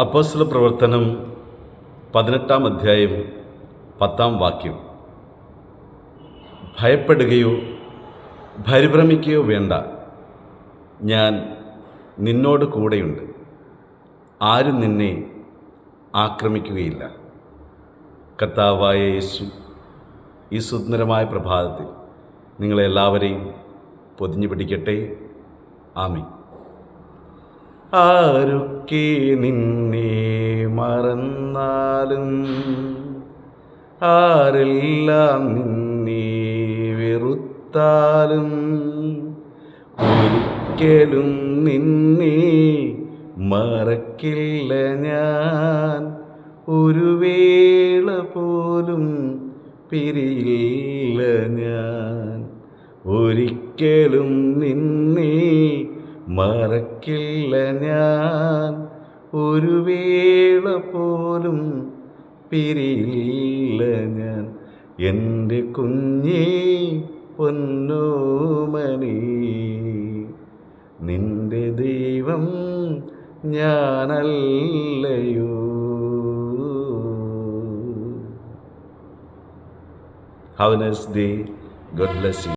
അപ്പോസ്തല പ്രവർത്തനം 18-ാം അധ്യായം 10-ാം വാക്യം. ഭയപ്പെടുകയോ പരിഭ്രമിക്കുകയോ വേണ്ട, ഞാൻ നിന്നോട് കൂടെയുണ്ട്, ആരും നിന്നെ ആക്രമിക്കുകയില്ല. കർത്താവായ യേശു ഈ സുന്ദരമായ പ്രഭാതത്തിൽ നിങ്ങളെല്ലാവരെയും പൊതിഞ്ഞു പിടിക്കട്ടെ. ആമീൻ. ആരൊക്കെ നിന്നെ മറന്നാലും, ആരെല്ലാം നിന്നെ വെറുത്താലും, ഒരിക്കലും നിന്നെ മറക്കില്ല ഞാൻ, ഒരു വേള പോലും പിരിയില്ല ഞാൻ, ഒരിക്കലും നിന്നെ മറക്കില്ല ഞാൻ, ഒരു വേള പോലും പിരിയില്ല ഞാൻ. എൻ്റെ കുഞ്ഞേ പൊന്നോമനേ, നിന്റെ ദൈവം ഞാനല്ലയോ. Have a nice day. God bless you.